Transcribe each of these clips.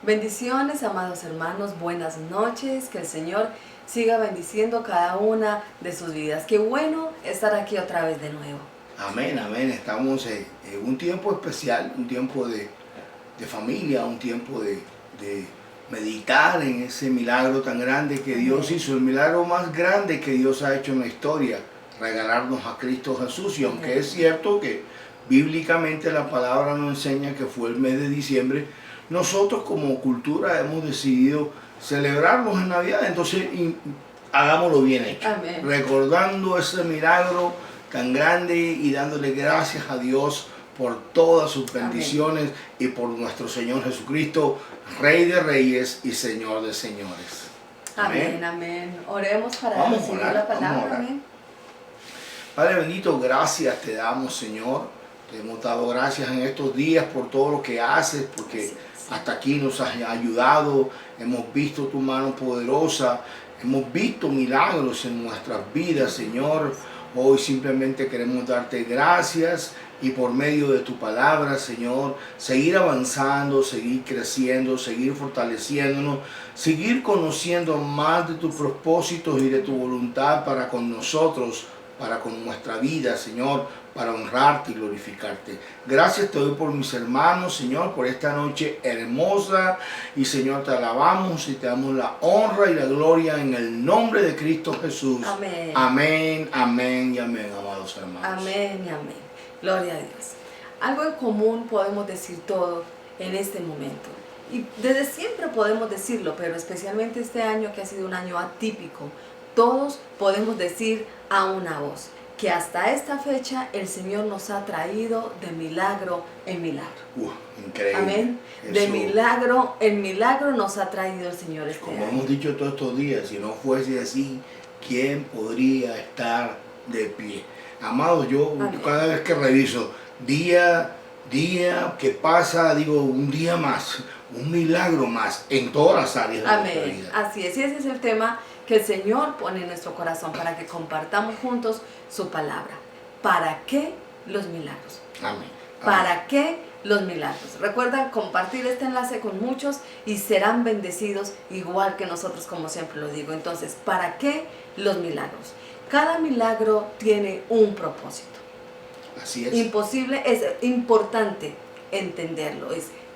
Bendiciones, amados hermanos, buenas noches, que el Señor siga bendiciendo cada una de sus vidas. Qué bueno estar aquí otra vez de nuevo. Amén, amén. Estamos en un tiempo especial, un tiempo de familia, un tiempo de meditar en ese milagro tan grande que Dios hizo, el milagro más grande que Dios ha hecho en la historia, regalarnos a Cristo Jesús. Y aunque es cierto que bíblicamente la palabra nos enseña que fue el mes de diciembre, nosotros como cultura hemos decidido celebrarlos en Navidad, entonces hagámoslo bien hecho. Amén. Recordando ese milagro tan grande y dándole gracias a Dios por todas sus bendiciones. Amén. Y por nuestro Señor Jesucristo, Rey de Reyes y Señor de Señores. Amén, amén. Oremos para recibir la palabra. Amén. Padre bendito, gracias te damos, Señor. Te hemos dado gracias en estos días por todo lo que haces, porque hasta aquí nos has ayudado. Hemos visto tu mano poderosa, hemos visto milagros en nuestras vidas, Señor. Hoy simplemente queremos darte gracias y por medio de tu palabra, Señor, seguir avanzando, seguir creciendo, seguir fortaleciéndonos, seguir conociendo más de tus propósitos y de tu voluntad para con nosotros, para con nuestra vida, Señor, para honrarte y glorificarte. Gracias te doy por mis hermanos, Señor, por esta noche hermosa. Y, Señor, te alabamos y te damos la honra y la gloria en el nombre de Cristo Jesús. Amén. Amén, amén y amén, amados hermanos. Amén y amén. Gloria a Dios. Algo en común podemos decir todo en este momento. Y desde siempre podemos decirlo, pero especialmente este año que ha sido un año atípico, todos podemos decir a una voz que hasta esta fecha el Señor nos ha traído de milagro en milagro. Increíble. Amén. Eso. De milagro en milagro nos ha traído el Señor este Como año. hemos dicho todos estos días, si no fuese así, ¿quién podría estar de pie? Amados, yo cada vez que reviso día que pasa, digo, un día más, un milagro más en todas las áreas de nuestra vida. Así es, y ese es el tema que el Señor pone en nuestro corazón para que compartamos juntos su palabra. ¿Para qué los milagros? Amén. ¿Para qué los milagros? Recuerda compartir este enlace con muchos y serán bendecidos igual que nosotros, como siempre lo digo. Entonces, ¿para qué los milagros? Cada milagro tiene un propósito. Así es. Es importante entenderlo.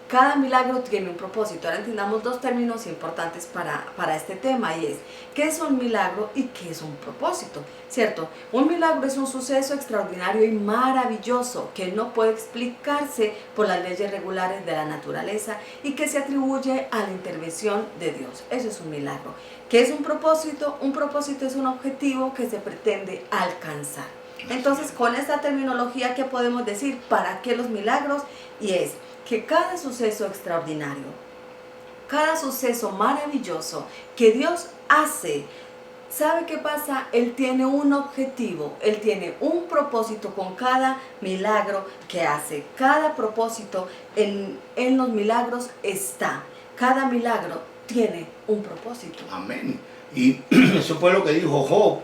Cada milagro tiene un propósito. Ahora entendamos dos términos importantes para este tema, y es ¿qué es un milagro y qué es un propósito? ¿Cierto? Un milagro es un suceso extraordinario y maravilloso que no puede explicarse por las leyes regulares de la naturaleza y que se atribuye a la intervención de Dios. Eso es un milagro. ¿Qué es un propósito? Un propósito es un objetivo que se pretende alcanzar. Entonces, con esta terminología, ¿qué podemos decir? ¿Para qué los milagros? Y es que cada suceso extraordinario, cada suceso maravilloso que Dios hace, ¿sabe qué pasa? Él tiene un objetivo, Él tiene un propósito con cada milagro que hace. Cada propósito en los milagros está. Cada milagro tiene un propósito. Amén. Y eso fue lo que dijo Job,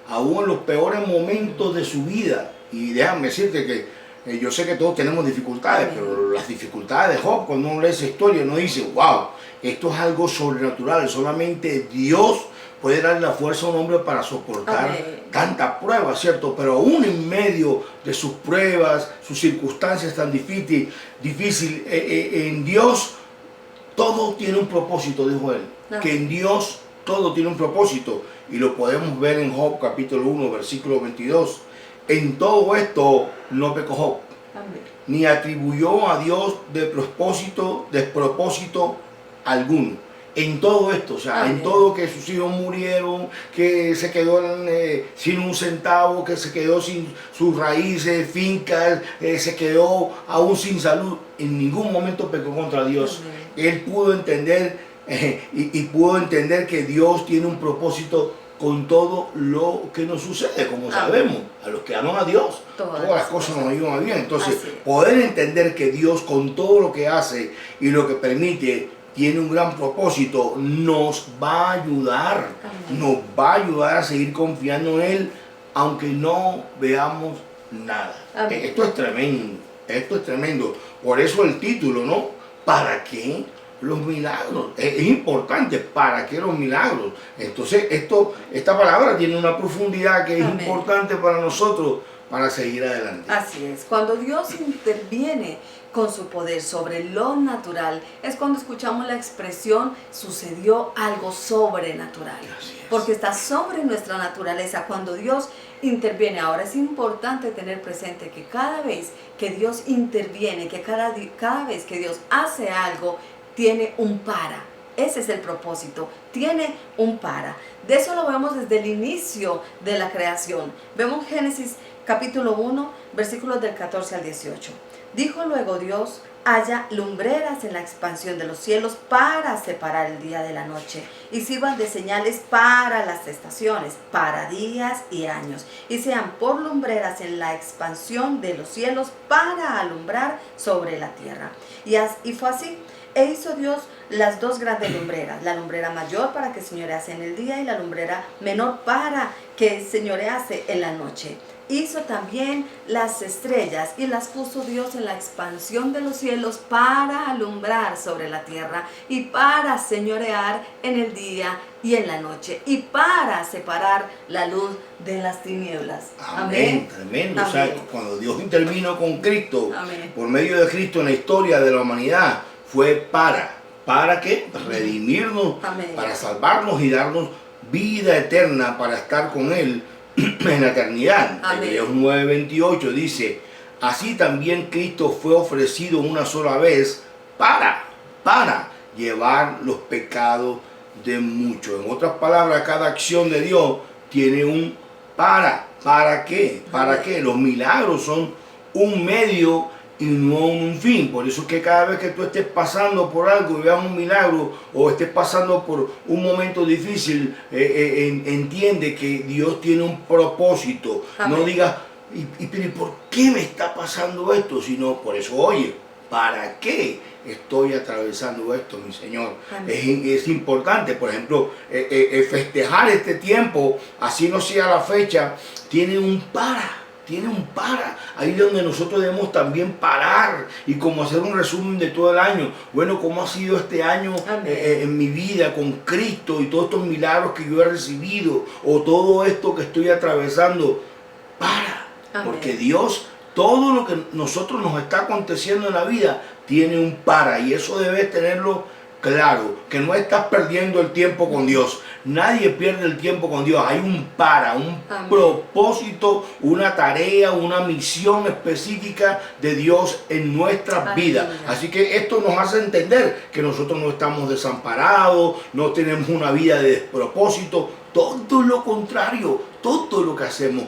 aún en los peores momentos de su vida. Y déjame decirte que yo sé que todos tenemos dificultades, pero las dificultades de Job, cuando uno lee esa historia, uno dice, wow, esto es algo sobrenatural. Solamente Dios puede dar la fuerza a un hombre para soportar tanta prueba, ¿cierto? Pero aún en medio de sus pruebas, sus circunstancias tan difíciles, en Dios todo tiene un propósito, dijo él. Que en Dios todo tiene un propósito. Y lo podemos ver en Job capítulo 1, versículo 22. En todo esto no pecó Job, ni atribuyó a Dios despropósito alguno. En todo esto, o sea, en todo, que sus hijos murieron, que se quedó sin un centavo, que se quedó sin sus raíces, fincas, se quedó aún sin salud. En ningún momento pecó contra Dios. Él pudo entender y pudo entender que Dios tiene un propósito con todo lo que nos sucede, como sabemos, a los que aman a Dios, todas las cosas nos ayudan bien. Entonces, poder entender que Dios con todo lo que hace y lo que permite tiene un gran propósito, nos va a ayudar, nos va a ayudar a seguir confiando en Él, aunque no veamos nada. Esto es tremendo, esto es tremendo. Por eso el título, ¿no? ¿Para qué los milagros. Es importante. ¿Para qué los milagros? Entonces, esta palabra tiene una profundidad que es Amén. importante para nosotros para seguir adelante. Así es, cuando Dios interviene con su poder sobre lo natural, es cuando escuchamos la expresión sucedió algo sobrenatural. Así es. Porque está sobre nuestra naturaleza cuando Dios interviene. Ahora es importante tener presente que cada vez que Dios interviene, que cada vez que Dios hace algo, tiene un para. Ese es el propósito, tiene un para. De eso lo vemos desde el inicio de la creación. Vemos Génesis capítulo 1, versículos del 14 al 18. Dijo luego Dios, haya lumbreras en la expansión de los cielos para separar el día de la noche, y sirvan de señales para las estaciones, para días y años, y sean por lumbreras en la expansión de los cielos para alumbrar sobre la tierra. Y fue así. E hizo Dios las dos grandes lumbreras, la lumbrera mayor para que señorease en el día y la lumbrera menor para que señorease en la noche. Hizo también las estrellas y las puso Dios en la expansión de los cielos para alumbrar sobre la tierra y para señorear en el día y en la noche y para separar la luz de las tinieblas. Amén. Tremendo. Amén. O sea, cuando Dios intervino con Cristo, Amén. por medio de Cristo en la historia de la humanidad, fue ¿para qué? Redimirnos, Amén. para salvarnos y darnos vida eterna para estar con Él en la eternidad. Hebreos 9:28 dice, así también Cristo fue ofrecido una sola vez para llevar los pecados de muchos. En otras palabras, cada acción de Dios tiene un para. ¿Para qué? ¿Para qué? Los milagros son un medio y no un fin. Por eso es que cada vez que tú estés pasando por algo y veas un milagro o estés pasando por un momento difícil, entiende que Dios tiene un propósito. Amén. No digas, ¿y por qué me está pasando esto? Sino por eso, oye, ¿para qué estoy atravesando esto, mi Señor? Es importante, por ejemplo, festejar este tiempo, así no sea la fecha, tiene un para. Ahí es donde nosotros debemos también parar y como hacer un resumen de todo el año. Bueno, ¿cómo ha sido este año en mi vida con Cristo y todos estos milagros que yo he recibido o todo esto que estoy atravesando? Porque Dios, todo lo que nosotros nos está aconteciendo en la vida tiene un para, y eso debes tenerlo claro, que no estás perdiendo el tiempo con Dios. Nadie pierde el tiempo con Dios. Hay un para, un propósito, una tarea, una misión específica de Dios en nuestras vidas. Así que esto nos hace entender que nosotros no estamos desamparados, no tenemos una vida de despropósito. Todo lo contrario, todo lo que hacemos.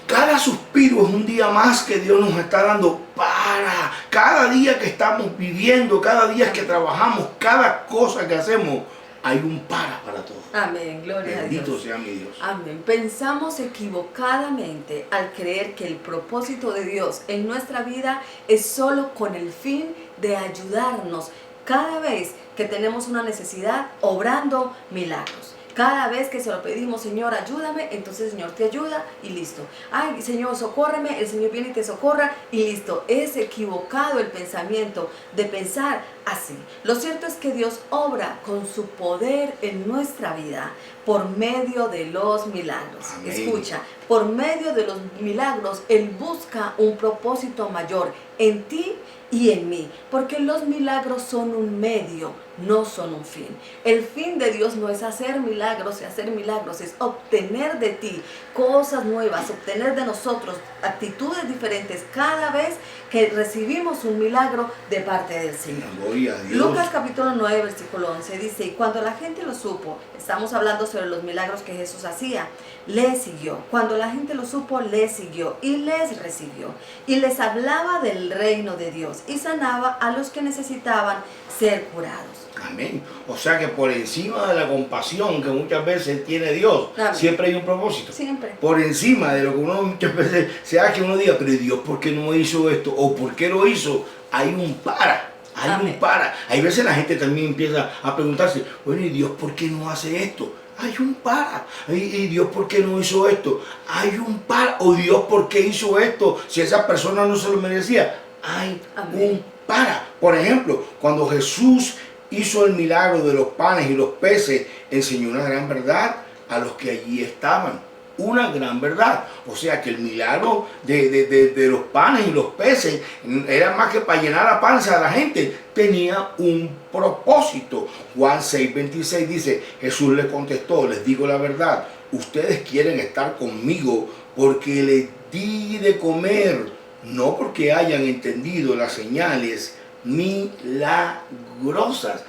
Cada suspiro es un día más que Dios nos está dando para. Cada día que estamos viviendo, cada día que trabajamos, cada cosa que hacemos, hay un para todo. Amén, gloria a Dios. Bendito sea mi Dios. Amén. Pensamos equivocadamente al creer que el propósito de Dios en nuestra vida es solo con el fin de ayudarnos cada vez que tenemos una necesidad, obrando milagros. Cada vez que se lo pedimos, Señor, ayúdame, entonces el Señor te ayuda y listo. Ay, Señor, socórreme, el Señor viene y te socorra y listo. Es equivocado el pensamiento de pensar así. Lo cierto es que Dios obra con su poder en nuestra vida por medio de los milagros. Amén. Escucha, por medio de los milagros, Él busca un propósito mayor en ti y en mí, porque los milagros son un medio, no son un fin. El fin de Dios no es hacer milagros, es obtener de ti cosas nuevas, obtener de nosotros actitudes diferentes cada vez que recibimos un milagro de parte del Señor. Gloria a Dios. Lucas capítulo 9, versículo 11 dice, y cuando la gente lo supo, estamos hablando sobre los milagros que Jesús hacía, le siguió. Cuando la gente lo supo, le siguió y les recibió. Y les hablaba del reino de Dios y sanaba a los que necesitaban ser curados. Amén. O sea que por encima de la compasión que muchas veces tiene Dios, Amén. Siempre hay un propósito. Siempre. Por encima de lo que uno muchas veces se hace, que uno diga, pero Dios, ¿por qué no hizo esto? O ¿por qué lo hizo? Hay un para. Hay Amén. un para. Hay veces la gente también empieza a preguntarse, bueno, ¿y Dios por qué no hace esto? Hay un para. ¿Y Dios por qué no hizo esto? Hay un para. ¿O Dios por qué hizo esto? Si esa persona no se lo merecía. Hay Amén. un para. Por ejemplo, cuando Jesús hizo el milagro de los panes y los peces, enseñó una gran verdad a los que allí estaban. Una gran verdad. O sea que el milagro de los panes y los peces era más que para llenar la panza de la gente, tenía un propósito. Juan 6:26 dice, Jesús le contestó, les digo la verdad, ustedes quieren estar conmigo porque les di de comer, no porque hayan entendido las señales milagrosas.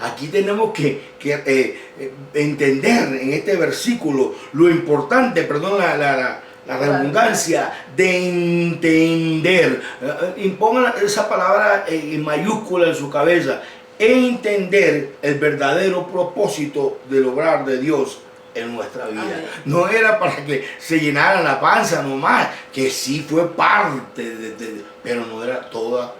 Aquí tenemos que entender en este versículo lo importante, perdón la redundancia, de entender. Impongan esa palabra en mayúscula en su cabeza. Entender el verdadero propósito del obrar de Dios en nuestra vida. Amén. No era para que se llenara la panza nomás, que sí fue parte pero no era todo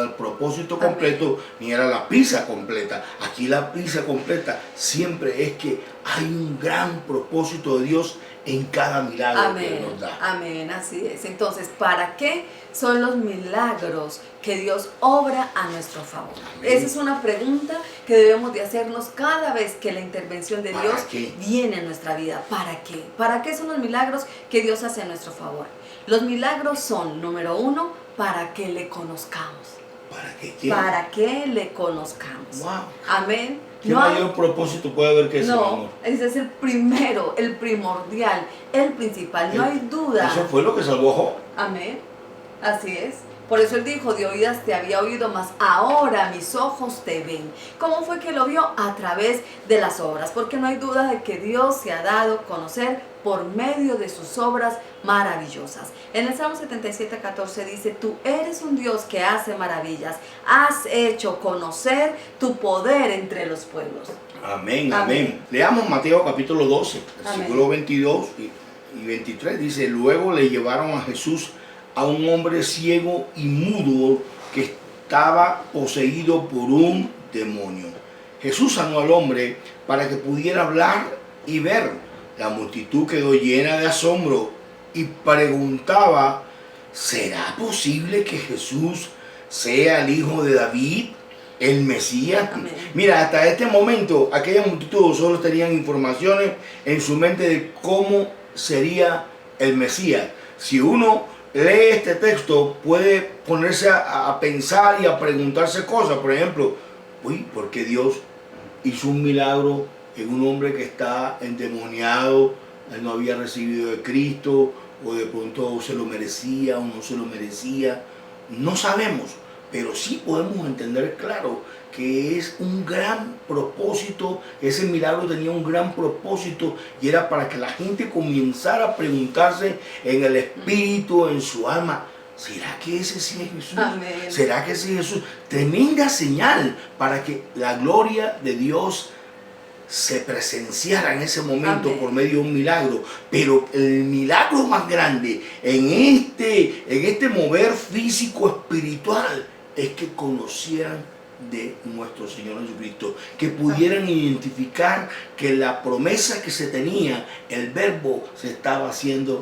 el propósito completo, ni era la pizza completa. Aquí la pizza completa siempre es que hay un gran propósito de Dios en cada milagro que nos da. Amén, así es. Entonces, ¿para qué son los milagros que Dios obra a nuestro favor? Amén. Esa es una pregunta que debemos de hacernos cada vez que la intervención de Dios viene en nuestra vida. ¿Para qué? ¿Para qué son los milagros que Dios hace a nuestro favor? Los milagros son, número uno, para que le conozcamos. ¿Para qué? ¿Qué? Para que le conozcamos. Wow. Amén. ¿Qué mayor propósito puede haber que ese, amor? Ese es el primero, el primordial, el principal, no hay duda. Eso fue lo que salvó a Job. Amén. Así es. Por eso él dijo, de oídas te había oído, mas ahora mis ojos te ven. ¿Cómo fue que lo vio? A través de las obras. Porque no hay duda de que Dios se ha dado a conocer por medio de sus obras maravillosas. En el Salmo 77:14 dice, tú eres un Dios que hace maravillas. Has hecho conocer tu poder entre los pueblos. Amén, amén. Leamos Mateo capítulo 12, versículos 22 y 23. Dice, luego le llevaron a Jesús a un hombre ciego y mudo que estaba poseído por un demonio. Jesús sanó al hombre para que pudiera hablar y ver. La multitud quedó llena de asombro y preguntaba, ¿será posible que Jesús sea el hijo de David, el Mesías? Amén. Mira, hasta este momento aquella multitud solo tenían informaciones en su mente de cómo sería el Mesías. Si uno lee este texto, puede ponerse a pensar y a preguntarse cosas. Por ejemplo, ¿por qué Dios hizo un milagro en un hombre que está endemoniado? Él no había recibido de Cristo, o de pronto se lo merecía o no se lo merecía. No sabemos, pero sí podemos entender claro que es un gran propósito. Ese milagro tenía un gran propósito y era para que la gente comenzara a preguntarse en el espíritu, en su alma, ¿será que ese sí es Jesús? Amén. ¿Será que ese es Jesús? Tremenda señal para que la gloria de Dios se presenciara en ese momento. Amén. Por medio de un milagro. Pero el milagro más grande en este mover físico espiritual es que conocieran de nuestro Señor Jesucristo, que pudieran identificar que la promesa que se tenía, el verbo se estaba haciendo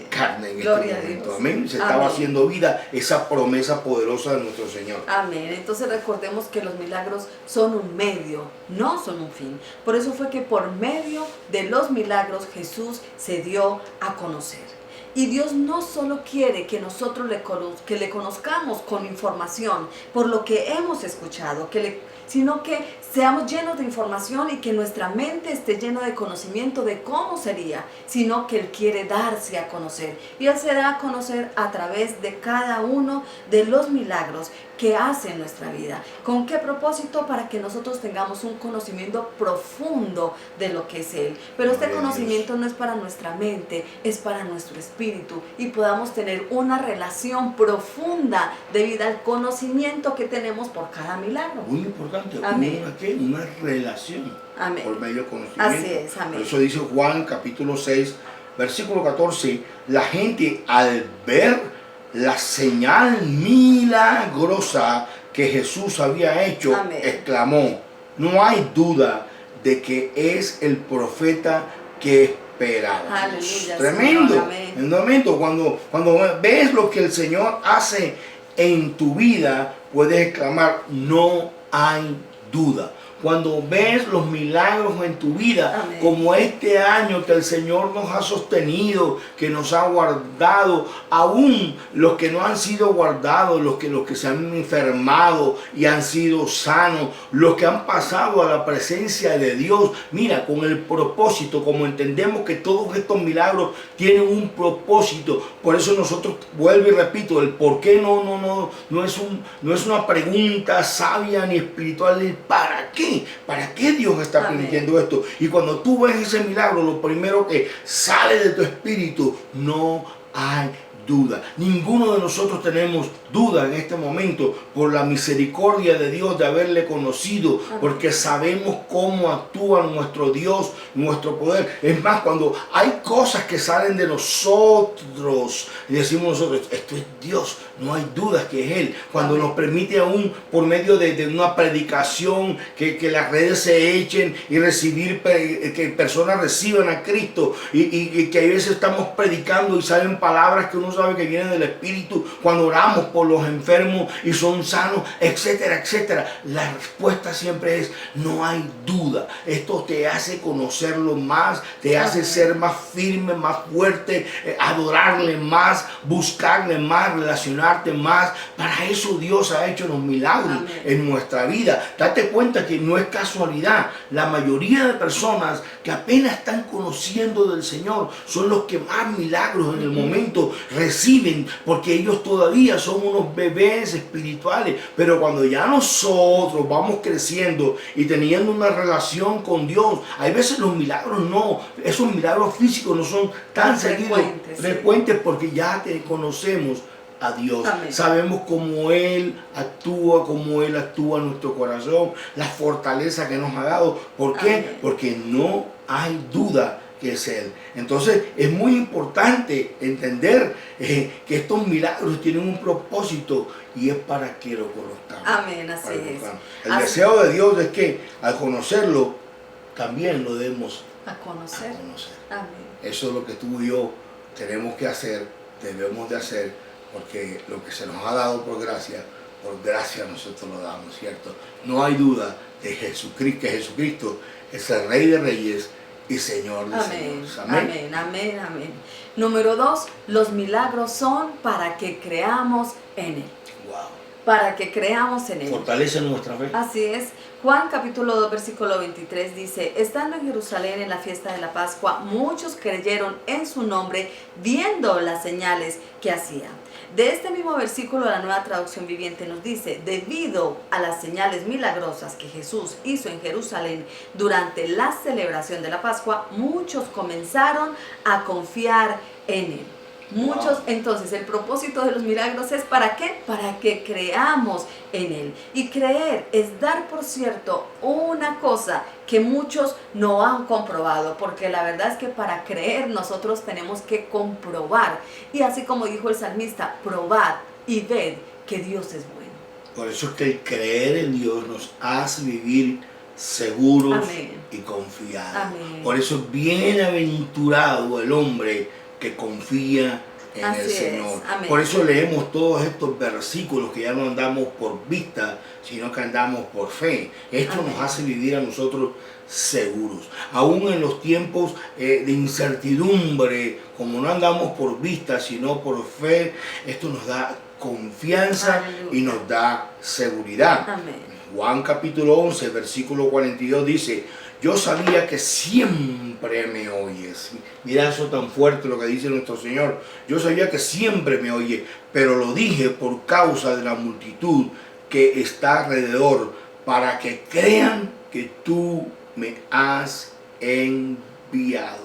carne en Gloria este momento. A Dios. Amén. Se estaba haciendo vida esa promesa poderosa de nuestro Señor. Amén. Entonces recordemos que los milagros son un medio, no son un fin. Por eso fue que por medio de los milagros Jesús se dio a conocer. Y Dios no solo quiere que nosotros le conozcamos con información, por lo que hemos escuchado, sino que seamos llenos de información y que nuestra mente esté llena de conocimiento de cómo sería, sino que Él quiere darse a conocer. Y Él se da a conocer a través de cada uno de los milagros que hace en nuestra vida. ¿Con qué propósito? Para que nosotros tengamos un conocimiento profundo de lo que es Él. Pero este conocimiento no es para nuestra mente, es para nuestro espíritu, y podamos tener una relación profunda debido al conocimiento que tenemos por cada milagro. Muy importante. Amén. Una relación. Amén. Por medio del conocimiento. Así es, amén. Por eso dice Juan capítulo 6, versículo 14, la gente al ver la señal milagrosa que Jesús había hecho, amén, exclamó, no hay duda de que es el profeta que esperábamos. Aleluya. Tremendo. Señor, amén. En un momento, cuando ves lo que el Señor hace en tu vida, puedes exclamar, no hay duda. Cuando ves los milagros en tu vida, Amén. como este año que el Señor nos ha sostenido, que nos ha guardado, aún los que no han sido guardados, los que se han enfermado y han sido sanos, los que han pasado a la presencia de Dios, mira, con el propósito, como entendemos que todos estos milagros tienen un propósito, por eso nosotros, vuelvo y repito, el por qué no es una pregunta sabia ni espiritual, el para qué. ¿Para qué Dios está permitiendo esto? Y cuando tú ves ese milagro, lo primero que sale de tu espíritu, no hay duda. Ninguno de nosotros tenemos duda en este momento por la misericordia de Dios de haberle conocido, porque sabemos cómo actúa nuestro Dios, nuestro poder. Es más, cuando hay cosas que salen de nosotros y decimos nosotros, esto es Dios, no hay dudas que es Él. Cuando nos permite aún por medio de una predicación que las redes se echen y recibir, que personas reciban a Cristo y que a veces estamos predicando y salen palabras que uno sabe que vienen del Espíritu, cuando oramos por los enfermos y son sanos, etcétera, etcétera. La respuesta siempre es, no hay duda. Esto te hace conocerlo más, te hace ser más firme, más fuerte, adorarle más, buscarle más, relacionarte más. Para eso Dios ha hecho los milagros en nuestra vida. Date cuenta que no es casualidad. La mayoría de personas que apenas están conociendo del Señor son los que más milagros en el momento reciben, porque ellos todavía son unos bebés espirituales. Pero cuando ya nosotros vamos creciendo y teniendo una relación con Dios, hay veces los milagros esos milagros físicos no son tan frecuentes, porque ya te conocemos a Dios. Amén. Sabemos cómo Él actúa en nuestro corazón, la fortaleza que nos ha dado. ¿Por qué? Amén. Porque no hay duda que es Él. Entonces es muy importante entender que estos milagros tienen un propósito y es para que lo conozcamos. Amén, así es. El deseo de Dios es que al conocerlo también lo debemos a conocer. Amén. Eso es lo que tú y yo tenemos que hacer, debemos de hacer, porque lo que se nos ha dado por gracia nosotros lo damos, ¿cierto? No hay duda de Jesucristo, que Jesucristo es el Rey de Reyes y Señor de señores. Amén, amén, amén. Número 2, los milagros son para que creamos en Él. Wow. Para que creamos en Él. Fortalece nuestra fe. Así es. Juan capítulo 2 versículo 23 dice, estando en Jerusalén en la fiesta de la Pascua, muchos creyeron en su nombre viendo las señales que hacía. De este mismo versículo la Nueva Traducción Viviente nos dice, debido a las señales milagrosas que Jesús hizo en Jerusalén durante la celebración de la Pascua, muchos comenzaron a confiar en Él. Muchos, entonces el propósito de los milagros es ¿para qué? Para que creamos en Él. Y creer es dar por cierto una cosa que muchos no han comprobado, porque la verdad es que para creer nosotros tenemos que comprobar. Y así como dijo el salmista, probad y ved que Dios es bueno. Por eso es que el creer en Dios nos hace vivir seguros. Amén. Y confiados. Amén. Por eso es bienaventurado el hombre que confía en el Señor. Por eso leemos todos estos versículos, que ya no andamos por vista, sino que andamos por fe. Esto nos hace vivir a nosotros seguros. Aún en los tiempos de incertidumbre, como no andamos por vista, sino por fe, esto nos da confianza y nos da seguridad. Amén. Juan capítulo 11, versículo 42 dice, yo sabía que siempre me oyes. Mira eso tan fuerte lo que dice nuestro Señor. Yo sabía que siempre me oye, pero lo dije por causa de la multitud que está alrededor, para que crean que tú me has enviado.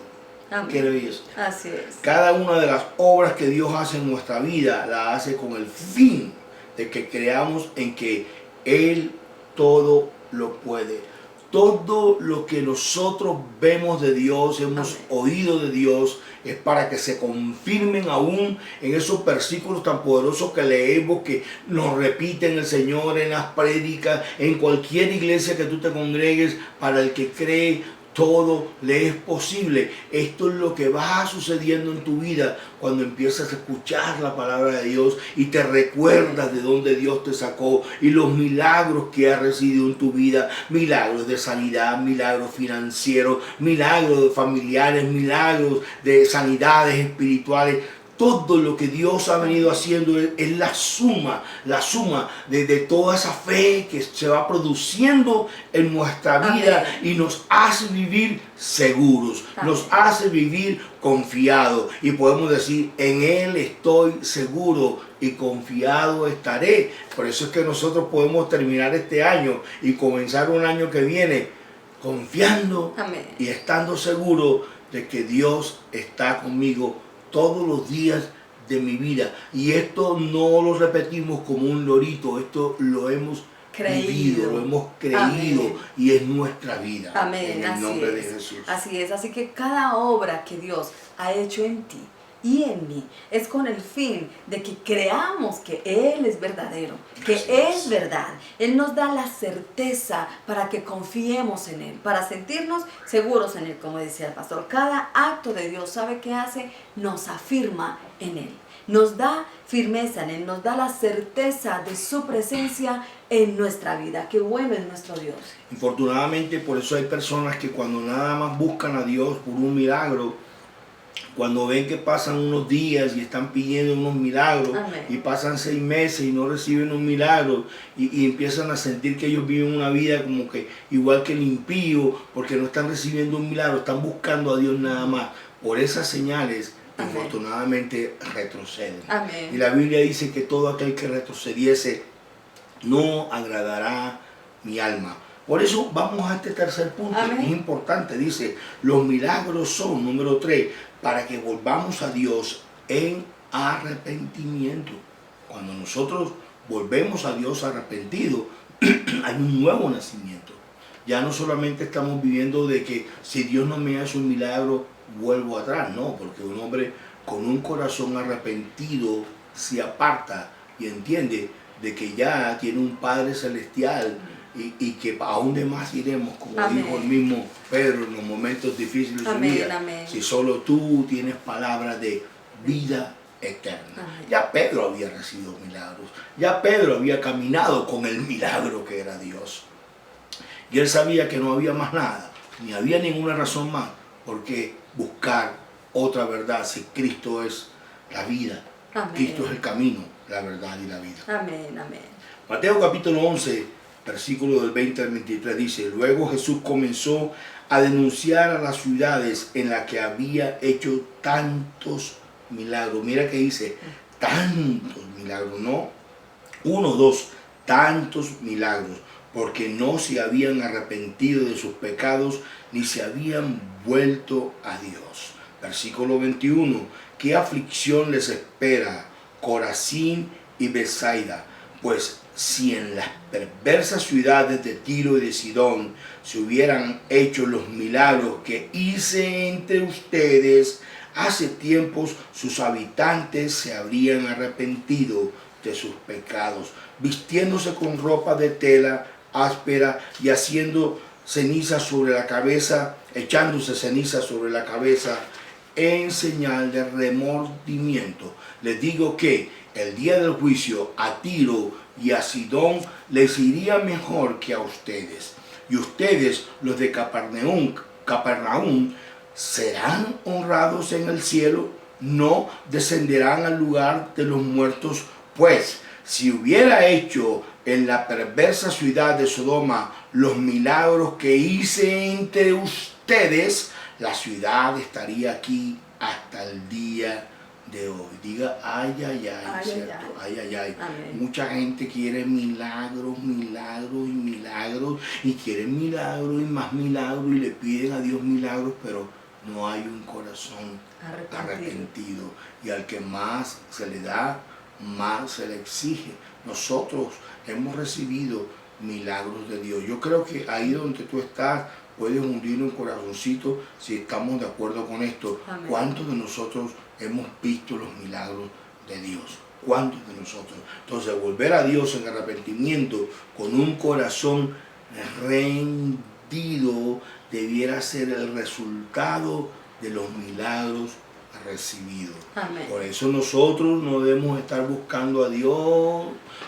Amén. ¿Qué le dices? Así es. Cada una de las obras que Dios hace en nuestra vida, la hace con el fin de que creamos en que Él todo lo puede. Todo lo que nosotros vemos de Dios, hemos oído de Dios, es para que se confirmen aún en esos versículos tan poderosos que leemos, que nos repiten el Señor en las prédicas, en cualquier iglesia que tú te congregues. Para el que cree, todo le es posible. Esto es lo que va sucediendo en tu vida cuando empiezas a escuchar la palabra de Dios y te recuerdas de dónde Dios te sacó y los milagros que has recibido en tu vida. Milagros de sanidad, milagros financieros, milagros familiares, milagros de sanidades espirituales. Todo lo que Dios ha venido haciendo es la suma de toda esa fe que se va produciendo en nuestra vida. Amén. Y nos hace vivir seguros, amén, nos hace vivir confiados y podemos decir, en Él estoy seguro y confiado estaré. Por eso es que nosotros podemos terminar este año y comenzar un año que viene confiando, amén, y estando seguro de que Dios está conmigo todos los días de mi vida. Y esto no lo repetimos como un lorito, esto lo hemos vivido, lo hemos creído, amén, y es nuestra vida. Amén. En el nombre de Jesús. Así es, así que cada obra que Dios ha hecho en ti y en mí es con el fin de que creamos que Él es verdadero, que es verdad. Él nos da la certeza para que confiemos en Él, para sentirnos seguros en Él, como decía el pastor. Cada acto de Dios, ¿sabe qué hace? Nos afirma en Él, nos da firmeza en Él, nos da la certeza de su presencia en nuestra vida. Qué bueno es nuestro Dios. Infortunadamente, por eso hay personas que cuando nada más buscan a Dios por un milagro, cuando ven que pasan unos días y están pidiendo unos milagros, amén, y pasan 6 meses y no reciben un milagro y empiezan a sentir que ellos viven una vida como que igual que el impío porque no están recibiendo un milagro, están buscando a Dios nada más. Por esas señales, amén, infortunadamente retroceden. Amén. Y la Biblia dice que todo aquel que retrocediese no agradará mi alma. Por eso vamos a este tercer punto, amén, es importante. Dice, los milagros son, número 3, para que volvamos a Dios en arrepentimiento. Cuando nosotros volvemos a Dios arrepentidos, hay un nuevo nacimiento. Ya no solamente estamos viviendo de que si Dios no me hace un milagro, vuelvo atrás. No, porque un hombre con un corazón arrepentido se aparta y entiende de que ya tiene un Padre Celestial y que a dónde más iremos, como amén, dijo el mismo Pedro en los momentos difíciles de su vida, amén, si solo tú tienes palabras de vida eterna. Amén. Ya Pedro había recibido milagros, ya Pedro había caminado con el milagro que era Dios. Y él sabía que no había más nada, ni había ninguna razón más por qué buscar otra verdad si Cristo es la vida. Amén. Cristo es el camino, la verdad y la vida. Amén, amén. Mateo capítulo 11, versículo del 20 al 23 dice, luego Jesús comenzó a denunciar a las ciudades en las que había hecho tantos milagros. Mira que dice, tantos milagros, no 1, 2, tantos milagros, porque no se habían arrepentido de sus pecados ni se habían vuelto a Dios. Versículo 21, ¿qué aflicción les espera Corazín y Betsaida? Pues si en las perversas ciudades de Tiro y de Sidón se hubieran hecho los milagros que hice entre ustedes, hace tiempos sus habitantes se habrían arrepentido de sus pecados, vistiéndose con ropa de tela áspera y haciendo ceniza sobre la cabeza, echándose ceniza sobre la cabeza en señal de remordimiento. Les digo que el día del juicio a Tiro y a Sidón les iría mejor que a ustedes. Y ustedes, los de Capernaum, serán honrados en el cielo, no descenderán al lugar de los muertos. Pues, si hubiera hecho en la perversa ciudad de Sodoma los milagros que hice entre ustedes, la ciudad estaría aquí hasta el día de hoy. Diga, ay, ay, ay, ay, ¿cierto? Ay, ay, ay. Amén. Mucha gente quiere milagros, milagros y milagros, y quieren milagros y más milagros, y le piden a Dios milagros, pero no hay un corazón arrepentido. Y al que más se le da, más se le exige. Nosotros hemos recibido milagros de Dios. Yo creo que ahí donde tú estás, puedes hundir un corazoncito si estamos de acuerdo con esto. Amén. ¿Cuántos de nosotros hemos visto los milagros de Dios? ¿Cuántos de nosotros? Entonces, volver a Dios en arrepentimiento con un corazón rendido sentido debiera ser el resultado de los milagros recibidos. Amén. Por eso nosotros no debemos estar buscando a Dios,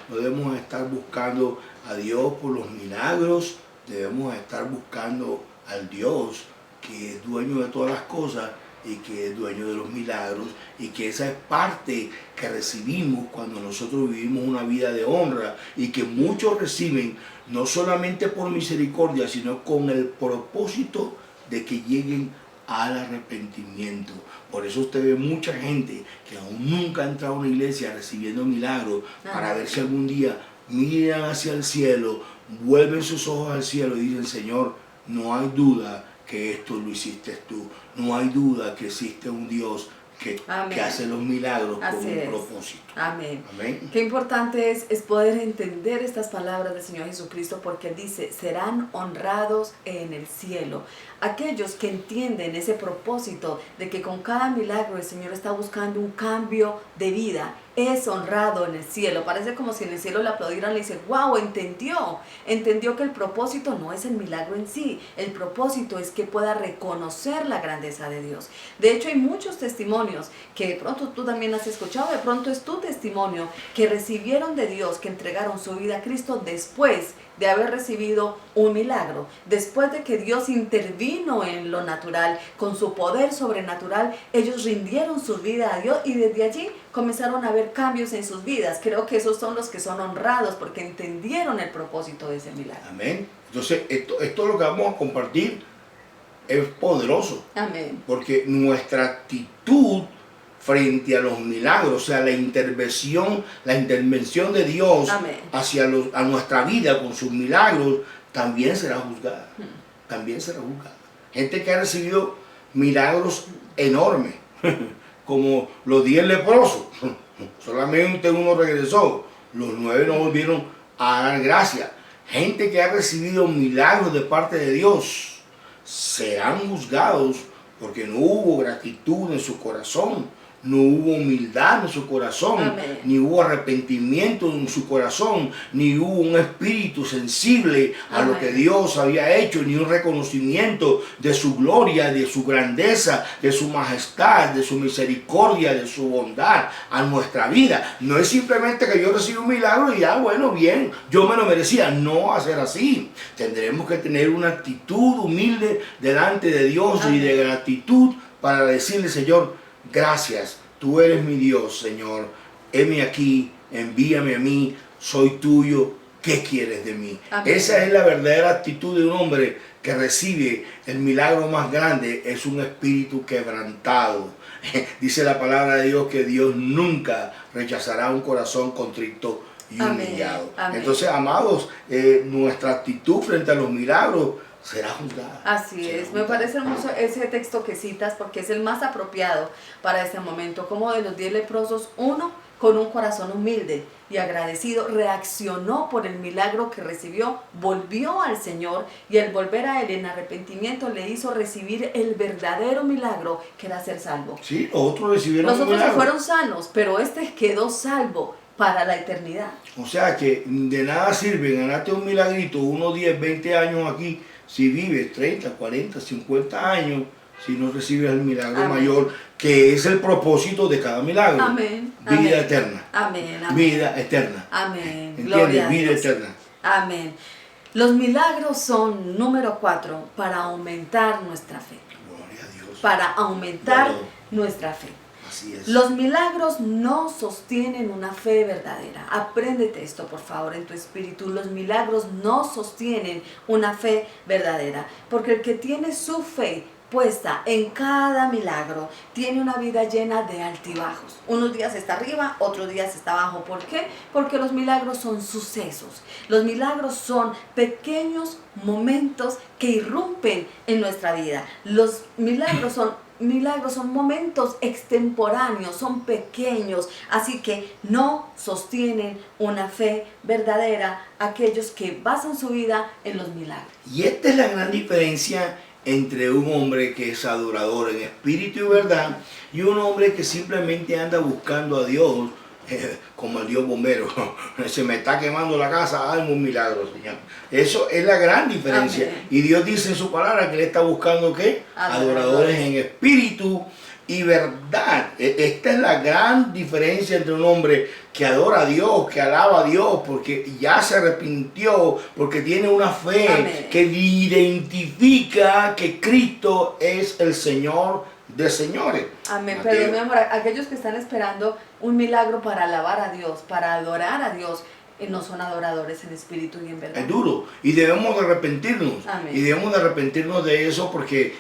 no debemos estar buscando a Dios por los milagros, debemos estar buscando al Dios que es dueño de todas las cosas y que es dueño de los milagros, y que esa es parte que recibimos cuando nosotros vivimos una vida de honra, y que muchos reciben no solamente por misericordia, sino con el propósito de que lleguen al arrepentimiento. Por eso usted ve mucha gente que aún nunca ha entrado a una iglesia recibiendo milagros, para ver si algún día miran hacia el cielo, vuelven sus ojos al cielo y dicen: Señor, no hay duda que esto lo hiciste tú. No hay duda que existe un Dios que hace los milagros con un propósito. Amén. Amén. Qué importante es poder entender estas palabras del Señor Jesucristo, porque Él dice: serán honrados en el cielo. Aquellos que entienden ese propósito de que con cada milagro el Señor está buscando un cambio de vida, es honrado en el cielo. Parece como si en el cielo le aplaudieran y le dicen: wow, entendió que el propósito no es el milagro en sí, el propósito es que pueda reconocer la grandeza de Dios. De hecho, hay muchos testimonios que de pronto tú también has escuchado, de pronto es tu testimonio, que recibieron de Dios, que entregaron su vida a Cristo después de haber recibido un milagro, después de que Dios intervino en lo natural, con su poder sobrenatural. Ellos rindieron su vida a Dios y desde allí comenzaron a ver cambios en sus vidas. Creo que esos son los que son honrados, porque entendieron el propósito de ese milagro. Amén. Entonces, esto lo que vamos a compartir es poderoso. Amén. Porque nuestra actitud frente a los milagros, o sea, la intervención de Dios a nuestra vida con sus milagros, también será juzgada. También será juzgada. Gente que ha recibido milagros enormes, como los 10 leprosos. Solamente uno regresó, los 9 no volvieron a dar gracia. Gente que ha recibido milagros de parte de Dios serán juzgados porque no hubo gratitud en su corazón, no hubo humildad en su corazón. Amén. Ni hubo arrepentimiento en su corazón, ni hubo un espíritu sensible a lo que Dios había hecho, ni un reconocimiento de su gloria, de su grandeza, de su majestad, de su misericordia, de su bondad a nuestra vida. No es simplemente que yo recibo un milagro y ya, bueno, bien, yo me lo merecía. No va a ser así. Tendremos que tener una actitud humilde delante de Dios. Amén. Y de gratitud para decirle: Señor, gracias, tú eres mi Dios, Señor. Heme aquí, envíame a mí, soy tuyo. ¿Qué quieres de mí? Amén. Esa es la verdadera actitud de un hombre que recibe el milagro más grande. Es un espíritu quebrantado. Dice la palabra de Dios que Dios nunca rechazará un corazón contrito y humillado. Amén. Entonces, amados, nuestra actitud frente a los milagros será juzgada. Así es, me parece hermoso ese texto que citas, porque es el más apropiado para este momento. Como de los 10 leprosos, uno con un corazón humilde y agradecido reaccionó por el milagro que recibió, volvió al Señor, y al volver a Él en arrepentimiento le hizo recibir el verdadero milagro, que era ser salvo. Sí, otros recibieron los otros se fueron sanos, pero este quedó salvo para la eternidad. O sea que de nada sirve ganarte un milagrito, 1, 10, 20 años aquí, si vives 30, 40, 50 años, si no recibes el milagro mayor, que es el propósito de cada milagro. Amén. Vida eterna. Amén. Vida eterna. Amén. ¿Entiendes? Vida eterna. Amén. Los milagros son, número 4, para aumentar nuestra fe. Gloria a Dios. Para aumentar nuestra fe. Así es. Los milagros no sostienen una fe verdadera. Apréndete esto, por favor, en tu espíritu. Los milagros no sostienen una fe verdadera, porque el que tiene su fe puesta en cada milagro tiene una vida llena de altibajos. Unos días está arriba, otros días está abajo. ¿Por qué? Porque los milagros son sucesos. Los milagros son pequeños momentos que irrumpen en nuestra vida. Los milagros son momentos extemporáneos, son pequeños, así que no sostienen una fe verdadera aquellos que basan su vida en los milagros. Y esta es la gran diferencia entre un hombre que es adorador en espíritu y verdad y un hombre que simplemente anda buscando a Dios como el Dios bombero. Se me está quemando la casa, hazme un milagro, Señor. Eso es la gran diferencia. Amén. Y Dios dice en su palabra que Él está buscando ¿qué? Adoradores en espíritu y verdad. Esta es la gran diferencia entre un hombre que adora a Dios, que alaba a Dios, porque ya se arrepintió, porque tiene una fe Amén. que identifica que Cristo es el Señor de señores. Amén. Mateo. Pero mi amor, aquellos que están esperando un milagro para alabar a Dios, para adorar a Dios, no son adoradores en espíritu y en verdad. Es duro y debemos de arrepentirnos. Amén. Y debemos de arrepentirnos de eso porque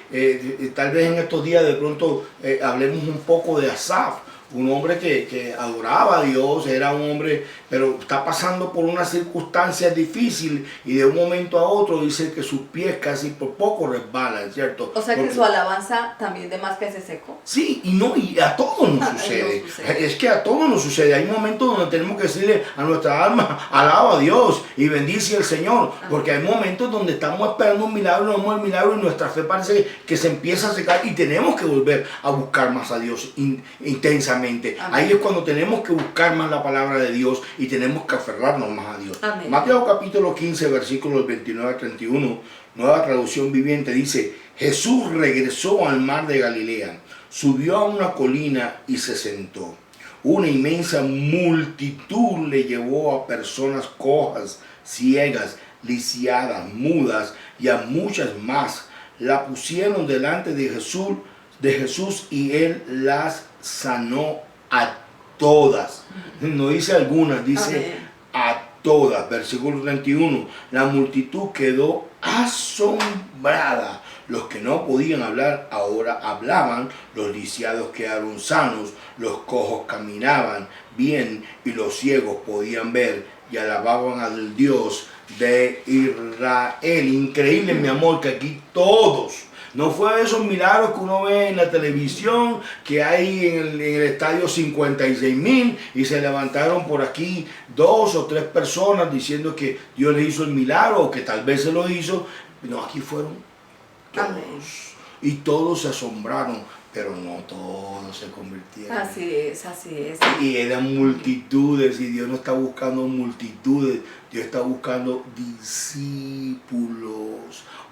tal vez en estos días de pronto hablemos un poco de Asaf, un hombre que adoraba a Dios, era un hombre, pero está pasando por una circunstancia difícil y de un momento a otro dice que sus pies casi por poco resbalan, ¿cierto? O sea que Porque, su alabanza también de más que se secó. sí, y a todos nos sucede. Nos sucede. Es que a todos nos sucede. Hay momentos donde tenemos que decirle a nuestra alma, alaba a Dios y bendice al Señor. Porque hay momentos donde estamos esperando un milagro, no vemos el milagro y nuestra fe parece que se empieza a secar y tenemos que volver a buscar más a Dios intensamente. Amén. Ahí es cuando tenemos que buscar más la palabra de Dios y tenemos que aferrarnos más a Dios. Amén. Mateo capítulo 15, versículos 29 a 31, Nueva Traducción Viviente, dice: Jesús regresó al mar de Galilea, subió a una colina y se sentó. Una inmensa multitud le llevó a personas cojas, ciegas, lisiadas, mudas y a muchas más. La pusieron delante de Jesús y él las sanó a todas. No dice algunas, dice Amén. a todas. Versículo 31. La multitud quedó asombrada. Los que no podían hablar ahora hablaban, los lisiados quedaron sanos, los cojos caminaban bien y los ciegos podían ver y alababan al Dios de Israel. Increíble, mi amor, que aquí todos. No fue esos milagros que uno ve en la televisión, que hay en el estadio 56,000 y se levantaron por aquí 2 o 3 personas diciendo que Dios le hizo el milagro o que tal vez se lo hizo. No, aquí fueron todos. Amén. Y todos se asombraron, pero no todos se convirtieron. Así es, así es. Y eran multitudes y Dios no está buscando multitudes, Dios está buscando discípulos.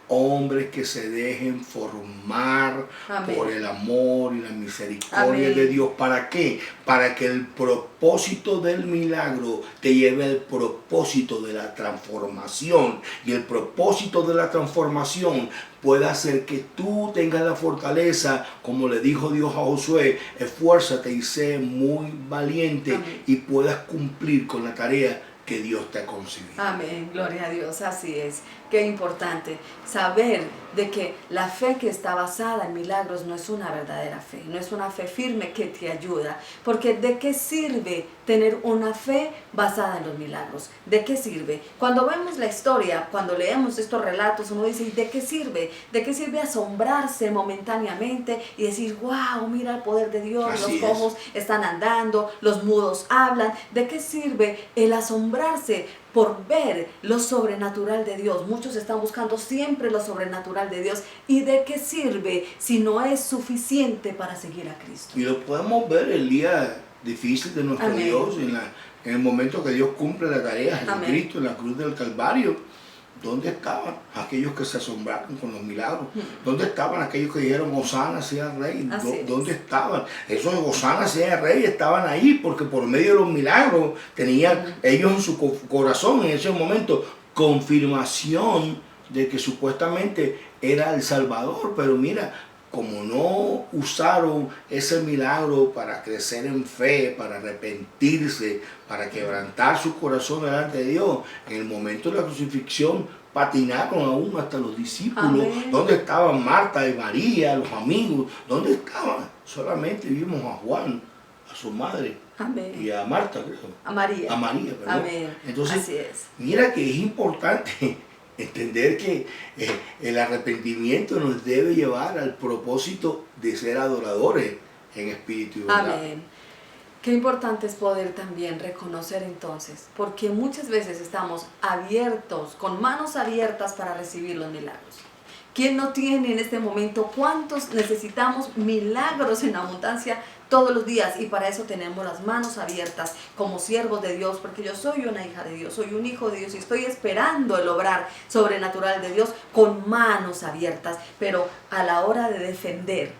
Hombres que se dejen formar Amén. por el amor y la misericordia Amén. de Dios. ¿Para qué? Para que el propósito del milagro te lleve al propósito de la transformación. Y el propósito de la transformación puede hacer que tú tengas la fortaleza, como le dijo Dios a Josué: esfuérzate y sé muy valiente. Amén. Y puedas cumplir con la tarea que Dios te ha concebido. Amén, gloria a Dios, así es. Qué importante saber de que la fe que está basada en milagros no es una verdadera fe, no es una fe firme que te ayuda, porque ¿de qué sirve tener una fe basada en los milagros? ¿De qué sirve? Cuando vemos la historia, cuando leemos estos relatos, uno dice: ¿y de qué sirve? ¿De qué sirve asombrarse momentáneamente y decir: wow, mira el poder de Dios, Así los cojos están andando, los mudos hablan? ¿De qué sirve el asombrarse por ver lo sobrenatural de Dios? Muchos están buscando siempre lo sobrenatural de Dios. ¿Y de qué sirve si no es suficiente para seguir a Cristo? Y lo podemos ver el día difícil de nuestro Amén. Dios, en el momento que Dios cumple la tarea, Jesucristo en la cruz del Calvario. ¿Dónde estaban aquellos que se asombraron con los milagros? ¿Dónde estaban aquellos que dijeron: Hosana sea Rey? ¿Dónde estaban? Esos Hosana sea Rey estaban ahí porque por medio de los milagros tenían ellos en su corazón en ese momento confirmación de que supuestamente era el Salvador. Pero mira, como no usaron ese milagro para crecer en fe, para arrepentirse, para quebrantar su corazón delante de Dios, en el momento de la crucifixión patinaron aún hasta los discípulos. Amén. ¿Dónde estaban Marta y María, los amigos? ¿Dónde estaban? Solamente vimos a Juan, a su madre. Amén. Y a Marta, creo. A María. A María, perdón. Amén. Entonces, así es. mira que es importante entender que el arrepentimiento nos debe llevar al propósito de ser adoradores en espíritu y verdad. Amén. Qué importante es poder también reconocer entonces, porque muchas veces estamos abiertos, con manos abiertas para recibir los milagros. ¿Quién no tiene en este momento? ¿Cuántos necesitamos milagros en abundancia todos los días? Y para eso tenemos las manos abiertas como siervos de Dios, porque yo soy una hija de Dios, soy un hijo de Dios y estoy esperando el obrar sobrenatural de Dios con manos abiertas. Pero a la hora de defender,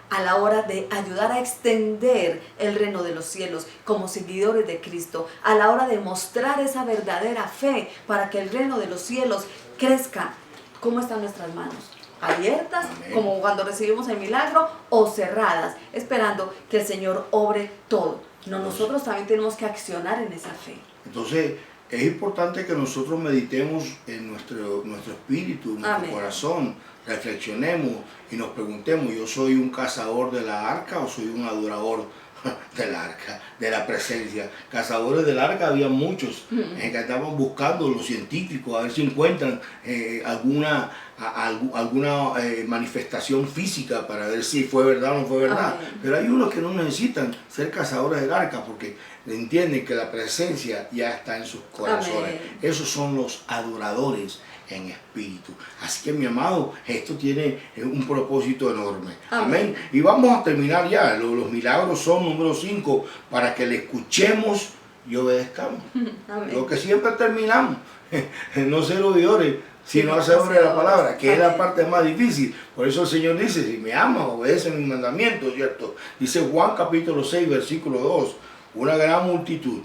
a la hora de ayudar a extender el reino de los cielos como seguidores de Cristo, a la hora de mostrar esa verdadera fe para que el reino de los cielos crezca, ¿cómo están nuestras manos? ¿Abiertas, Amén, como cuando recibimos el milagro, o cerradas, esperando que el Señor obre todo? No, nosotros también tenemos que accionar en esa fe. Entonces, es importante que nosotros meditemos en nuestro espíritu, en nuestro Amén. corazón, reflexionemos y nos preguntemos, ¿yo soy un cazador de la arca o soy un adorador del arca, de la presencia? Cazadores del arca había muchos que andaban buscando, los científicos, a ver si encuentran alguna manifestación física para ver si fue verdad o no fue verdad. Amén. Pero hay unos que no necesitan ser cazadores del arca porque entienden que la presencia ya está en sus corazones. Amén. Esos son los adoradores en espíritu. Así que, mi amado, esto tiene un propósito enorme. Amén. Y vamos a terminar ya. Los milagros son número 5 para que le escuchemos y obedezcamos. Amén. Lo que siempre terminamos, no ser oidores, sino hacedores de la palabra, que es la parte más difícil. Por eso el Señor dice, si me amas, obedece mis mandamientos, ¿cierto? Dice Juan capítulo 6, versículo 2, una gran multitud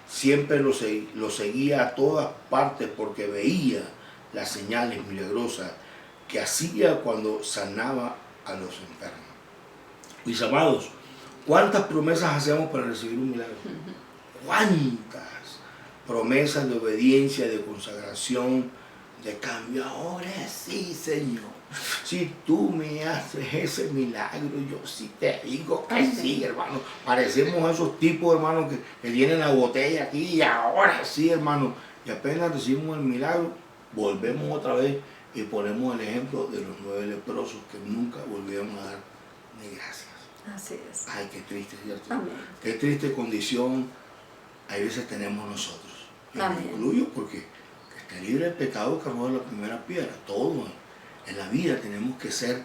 siempre lo seguía a todas partes porque veía las señales milagrosas que hacía cuando sanaba a los enfermos. Mis amados, ¿cuántas promesas hacemos para recibir un milagro? ¿Cuántas promesas de obediencia, de consagración, de cambio? Ahora sí, Señor. Si tú me haces ese milagro, yo sí te digo que sí, hermano. Parecemos esos tipos, hermano, que tienen la botella aquí y ahora sí, hermano. Y apenas recibimos el milagro, volvemos otra vez y ponemos el ejemplo de los 9 leprosos que nunca volvieron a dar ni gracias. Así es. Ay, qué triste, ¿cierto? Amén. Qué triste condición a veces tenemos nosotros. Yo me Amén. incluyo porque que esté libre del pecado que arroja la primera piedra. Todo en la vida tenemos que ser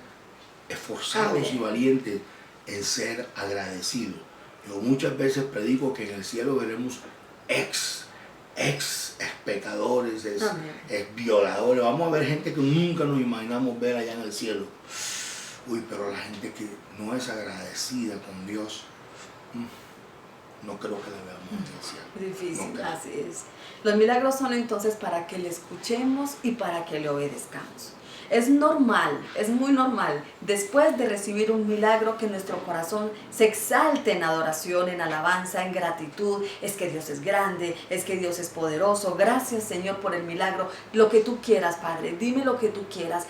esforzados Amén. y valientes en ser agradecidos. Yo muchas veces predico que en el cielo veremos ex pecadores, ex violadores. Vamos a ver gente que nunca nos imaginamos ver allá en el cielo. Uy, pero la gente que no es agradecida con Dios, no creo que la veamos en el cielo. Difícil, No, así es. Los milagros son entonces para que le escuchemos y para que le obedezcamos. Es normal, es muy normal, después de recibir un milagro, que nuestro corazón se exalte en adoración, en alabanza, en gratitud. Es que Dios es grande, es que Dios es poderoso. Gracias, Señor, por el milagro. Lo que tú quieras, Padre, dime lo que tú quieras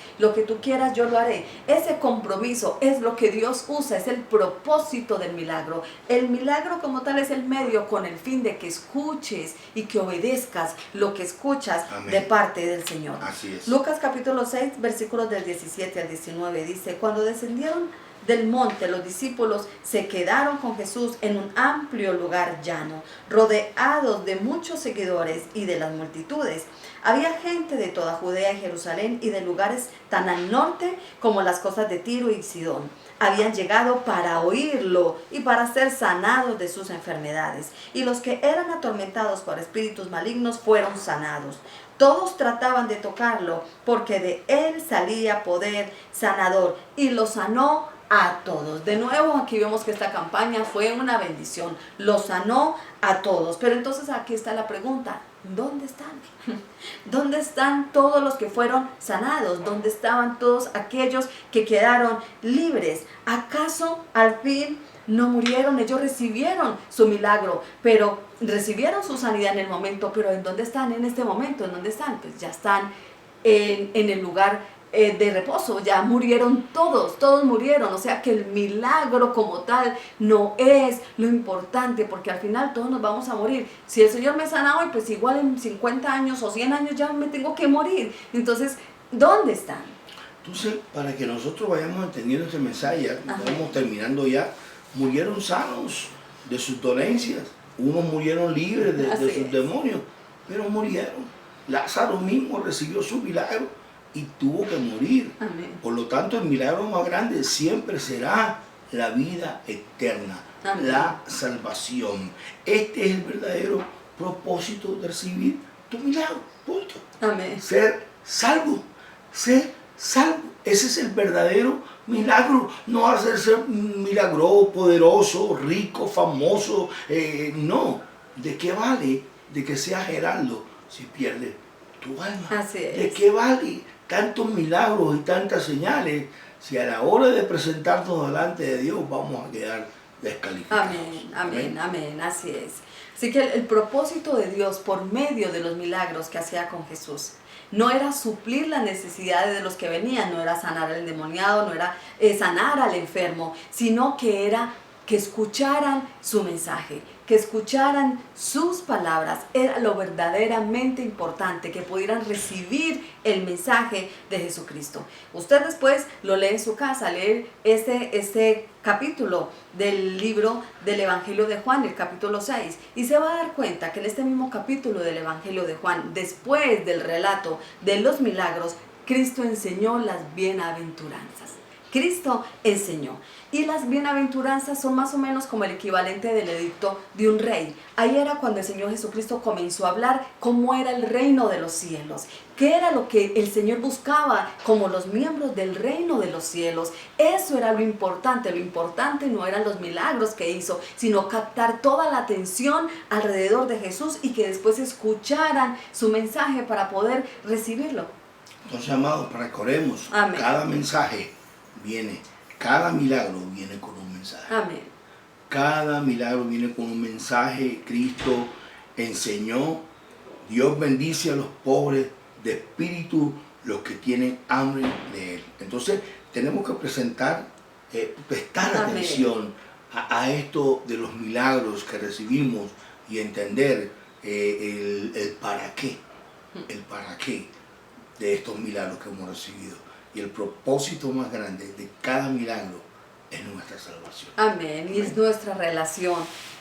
yo lo haré. Ese compromiso es lo que Dios usa, es el propósito del milagro. El milagro como tal es el medio con el fin de que escuches y que obedezcas lo que escuchas. Amén. De parte del Señor. Así es. Lucas capítulo 6, versículos del 17 al 19 dice: cuando descendieron del monte, los discípulos se quedaron con Jesús en un amplio lugar llano, rodeados de muchos seguidores y de las multitudes. Había gente de toda Judea y Jerusalén y de lugares tan al norte como las costas de Tiro y Sidón. Habían llegado para oírlo y para ser sanados de sus enfermedades. Y los que eran atormentados por espíritus malignos fueron sanados. Todos trataban de tocarlo porque de él salía poder sanador, y lo sanó a todos. De nuevo, aquí vemos que esta campaña fue una bendición. Lo sanó a todos. Pero entonces aquí está la pregunta: ¿dónde están? ¿Dónde están todos los que fueron sanados? ¿Dónde estaban todos aquellos que quedaron libres? ¿Acaso al fin no murieron? Ellos recibieron su milagro, pero recibieron su sanidad en el momento. Pero ¿en dónde están en este momento? ¿En dónde están? Pues ya están en el lugar de reposo. Ya murieron todos murieron. O sea que el milagro como tal no es lo importante, porque al final todos nos vamos a morir. Si el Señor me sana hoy, pues igual en 50 años o 100 años ya me tengo que morir. Entonces, ¿dónde están? Entonces, para que nosotros vayamos entendiendo este mensaje, ya estamos terminando ya. Murieron sanos de sus dolencias, unos murieron libres de sus demonios, pero murieron. Lázaro mismo recibió su milagro, y tuvo que morir. Amén. Por lo tanto, el milagro más grande siempre será la vida eterna, Amén. la salvación. Este es el verdadero propósito de recibir tu milagro. Punto. Amén. Ser salvo, ser salvo. Ese es el verdadero milagro. No hacer ser milagro, poderoso, rico, famoso. No. ¿De qué vale de que seas Geraldo si pierdes tu alma? Así es. ¿De qué vale tantos milagros y tantas señales si a la hora de presentarnos delante de Dios vamos a quedar descalificados? Amén, amén, amén, así es. Así que el propósito de Dios por medio de los milagros que hacía con Jesús no era suplir las necesidades de los que venían, no era sanar al endemoniado, no era sanar al enfermo, sino que era que escucharan su mensaje, que escucharan sus palabras. Era lo verdaderamente importante, que pudieran recibir el mensaje de Jesucristo. Usted después lo lee en su casa, lee este capítulo del libro del Evangelio de Juan, el capítulo 6, y se va a dar cuenta que en este mismo capítulo del Evangelio de Juan, después del relato de los milagros, Cristo enseñó las bienaventuranzas. Cristo enseñó. Y las bienaventuranzas son más o menos como el equivalente del edicto de un rey. Ahí era cuando el Señor Jesucristo comenzó a hablar cómo era el reino de los cielos. ¿Qué era lo que el Señor buscaba como los miembros del reino de los cielos? Eso era lo importante. Lo importante no eran los milagros que hizo, sino captar toda la atención alrededor de Jesús y que después escucharan su mensaje para poder recibirlo. Entonces, amados, recordemos, Amén. cada mensaje viene, cada milagro viene con un mensaje. Amén. Cada milagro viene con un mensaje. Cristo enseñó. Dios bendice a los pobres de espíritu, los que tienen hambre de Él. Entonces tenemos que prestar Amén. atención a esto de los milagros que recibimos y entender el para qué de estos milagros que hemos recibido. Y el propósito más grande de cada milagro es nuestra salvación. Amén. Y es nuestra relación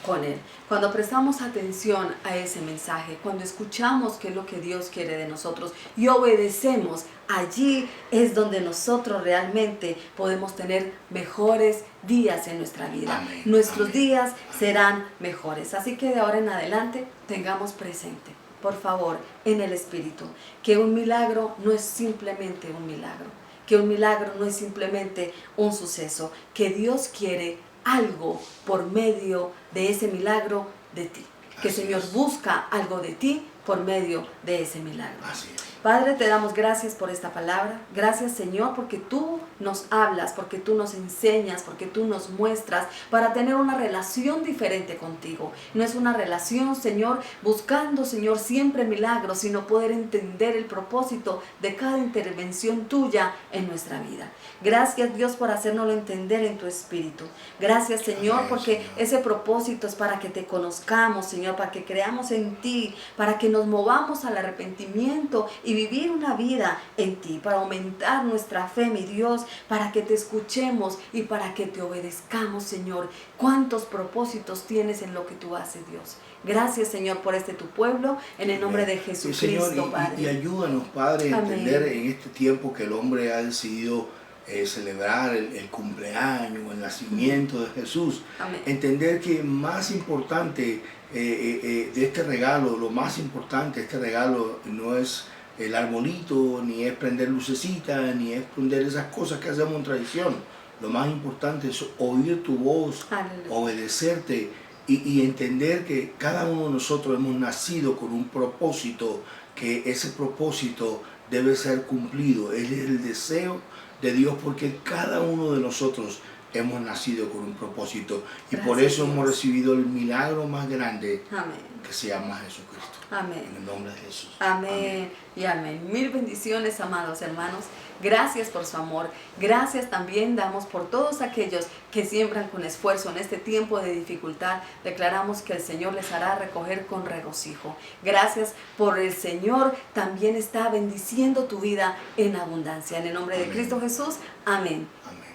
con Él. Cuando prestamos atención a ese mensaje, cuando escuchamos qué es lo que Dios quiere de nosotros y obedecemos, allí es donde nosotros realmente podemos tener mejores días en nuestra vida. Amén. Nuestros Amén. días serán mejores. Así que de ahora en adelante tengamos presente, por favor, en el Espíritu, que un milagro no es simplemente un milagro. Que un milagro no es simplemente un suceso, que Dios quiere algo por medio de ese milagro de ti. Que el Señor busca algo de ti por medio de ese milagro. Así es. Padre, te damos gracias por esta palabra. Gracias, Señor, porque tú nos hablas, porque tú nos enseñas, porque tú nos muestras para tener una relación diferente contigo. No es una relación, Señor, buscando, Señor, siempre milagros, sino poder entender el propósito de cada intervención tuya en nuestra vida. Gracias, Dios, por hacérnoslo entender en tu Espíritu. Gracias, Señor, Amén, porque Señor. ese propósito es para que te conozcamos, Señor, para que creamos en ti, para que nos movamos al arrepentimiento y vivir una vida en ti, para aumentar nuestra fe, mi Dios, para que te escuchemos y para que te obedezcamos, Señor. ¿Cuántos propósitos tienes en lo que tú haces, Dios? Gracias, Señor, por tu pueblo, en el nombre de Jesucristo, Sí, Señor, Padre. y ayúdanos, Padre, a Amén. entender en este tiempo que el hombre ha decidido celebrar el cumpleaños, el nacimiento de Jesús. Amén. Entender que más importante de este regalo, lo más importante de este regalo no es el arbolito, ni es prender lucecitas, ni es prender esas cosas que hacemos en tradición. Lo más importante es oír tu voz, Aleluya. obedecerte y entender que cada uno de nosotros hemos nacido con un propósito, que ese propósito debe ser cumplido. Es el deseo de Dios, porque cada uno de nosotros hemos nacido con un propósito y por Gracias, eso hemos Dios. recibido el milagro más grande, Amén. que se llama Jesucristo. Amén. En el nombre de Jesús. Amén y amén. Mil bendiciones, amados hermanos. Gracias por su amor. Gracias también damos por todos aquellos que siembran con esfuerzo en este tiempo de dificultad. Declaramos que el Señor les hará recoger con regocijo. Gracias por el Señor. También está bendiciendo tu vida en abundancia. En el nombre de Amén. Cristo Jesús. Amén. Amén.